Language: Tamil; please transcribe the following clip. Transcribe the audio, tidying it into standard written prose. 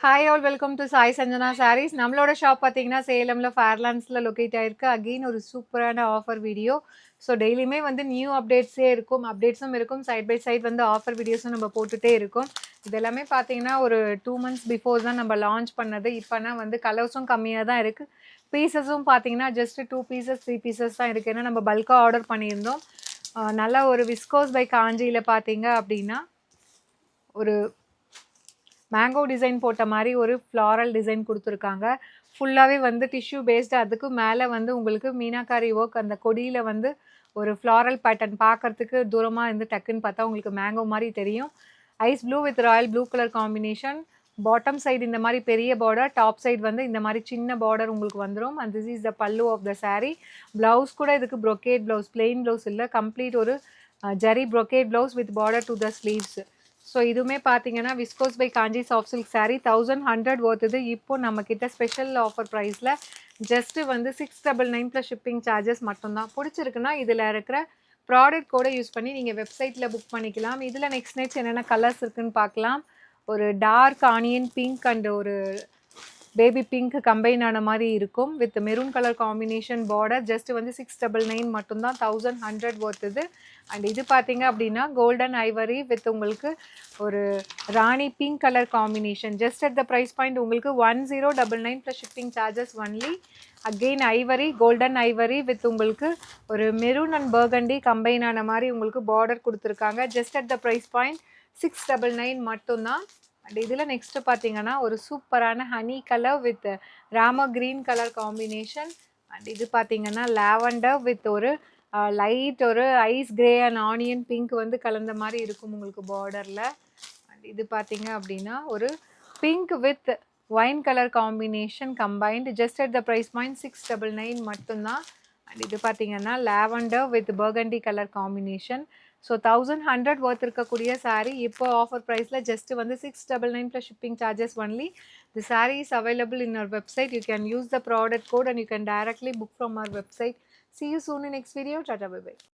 Hi all welcome to Sai Sanjana Sarees. நம்மளோட ஷாப் பார்த்தீங்கன்னா சேலமில் ஃபேர்லாண்ட்ஸில் லொக்கேட் ஆயிருக்கு. அகெயின் ஒரு சூப்பரான ஆஃபர் வீடியோ. ஸோ டெய்லியுமே வந்து நியூ அப்டேட்ஸே இருக்கும், அப்டேட்ஸும் இருக்கும், சைட் பை சைட் வந்து ஆஃபர் வீடியோஸும் நம்ம போட்டுகிட்டே இருக்கும். இதெல்லாமே பார்த்தீங்கன்னா ஒரு 2 months பிஃபோர் தான் நம்ம லான்ச் பண்ணது. இப்போனா வந்து கலர்ஸும் கம்மியாக தான் இருக்குது, பீசஸும் பார்த்தீங்கன்னா ஜஸ்ட் 2 pieces 3 pieces தான் இருக்குது. ஏன்னா நம்ம பல்காக ஆர்டர் பண்ணியிருந்தோம். நல்லா ஒரு விஸ்கோஸ் பை காஞ்சியில் பார்த்தீங்க அப்படின்னா ஒரு மேங்கோ டிசைன் போட்ட மாதிரி ஒரு ஃப்ளாரல் டிசைன் கொடுத்துருக்காங்க. ஃபுல்லாகவே வந்து டிஷ்யூ பேஸ்டு. அதுக்கு மேலே வந்து உங்களுக்கு மீனாக்காரி ஒர்க், அந்த கொடியில் வந்து ஒரு ஃப்ளாரல் பேட்டர்ன் பார்க்குறதுக்கு தூரமாக இருந்து டக்குன்னு பார்த்தா உங்களுக்கு மேங்கோ மாதிரி தெரியும். Ice blue with royal blue colour combination. Bottom side இந்த மாதிரி பெரிய பார்டர், டாப் சைடு வந்து இந்த மாதிரி சின்ன பார்டர் உங்களுக்கு வந்துடும். அண்ட் திஸ் இஸ் த பல்லு ஆஃப் த சாரீ. ப்ளவுஸ் கூட இதுக்கு ப்ரொக்கேட் ப்ளவுஸ், பிளெயின் ப்ளவுஸ் இல்லை, கம்ப்ளீட் ஒரு zari brocade blouse with border to the sleeves. So இதுவுமே பார்த்தீங்கன்னா viscose by Kanchi soft silk sari 1100 ஒர்த்துது. இப்போது நம்மக்கிட்ட ஸ்பெஷல் ஆஃபர் ப்ரைஸில் ஜஸ்ட்டு வந்து 699 ப்ளஸ் ஷிப்பிங் சார்ஜஸ் மட்டும்தான். பிடிச்சிருக்குன்னா இதில் இருக்கிற ப்ராடக்ட் கோடை யூஸ் பண்ணி நீங்கள் வெப்சைட்டில் புக் பண்ணிக்கலாம். இதில் நெக்ஸ்ட் என்னென்ன கலர்ஸ் இருக்குதுன்னு பார்க்கலாம். ஒரு டார்க் ஆனியன் பிங்க் அண்ட் ஒரு பேபி பிங்க் கம்பைன் ஆன மாதிரி இருக்கும் with maroon colour combination border. Just வந்து 699 மட்டும்தான், 1100 ஒர்த்துது. அண்ட் இது பார்த்தீங்க அப்படின்னா கோல்டன் ஐவரி வித் உங்களுக்கு ஒரு rani pink colour combination. Just at the price point உங்களுக்கு 1099 plus shipping charges only. Again ivory, golden ivory with உங்களுக்கு ஒரு மெரூன் அண்ட் பர்கண்டி கம்பைன் ஆன மாதிரி உங்களுக்கு பார்டர் கொடுத்துருக்காங்க. Just at the price point 699 மட்டும்தான். அண்ட் இதில் நெக்ஸ்ட்டு பார்த்தீங்கன்னா ஒரு சூப்பரான honey colour with rama green colour combination. And இது பார்த்தீங்கன்னா லாவெண்டர் வித் ஒரு லைட் ஒரு ice grey and onion pink வந்து கலந்த மாதிரி இருக்கும் உங்களுக்கு பார்டரில். அண்ட் இது பார்த்தீங்க அப்படின்னா ஒரு pink with wine colour combination combined. Just at the price point 699 மட்டும்தான். அண்ட் இது பார்த்தீங்கன்னா lavender with burgundy colour combination. So 1100 worth இருக்கக்கூடிய சாரீ இப்போ ஆஃபர் ப்ரைஸில் ஜஸ்ட் வந்து 699 plus shipping charges only. The sari is available in our website. You can use the product code and you can directly book from our website. See you soon in next video. Tata, bye bye.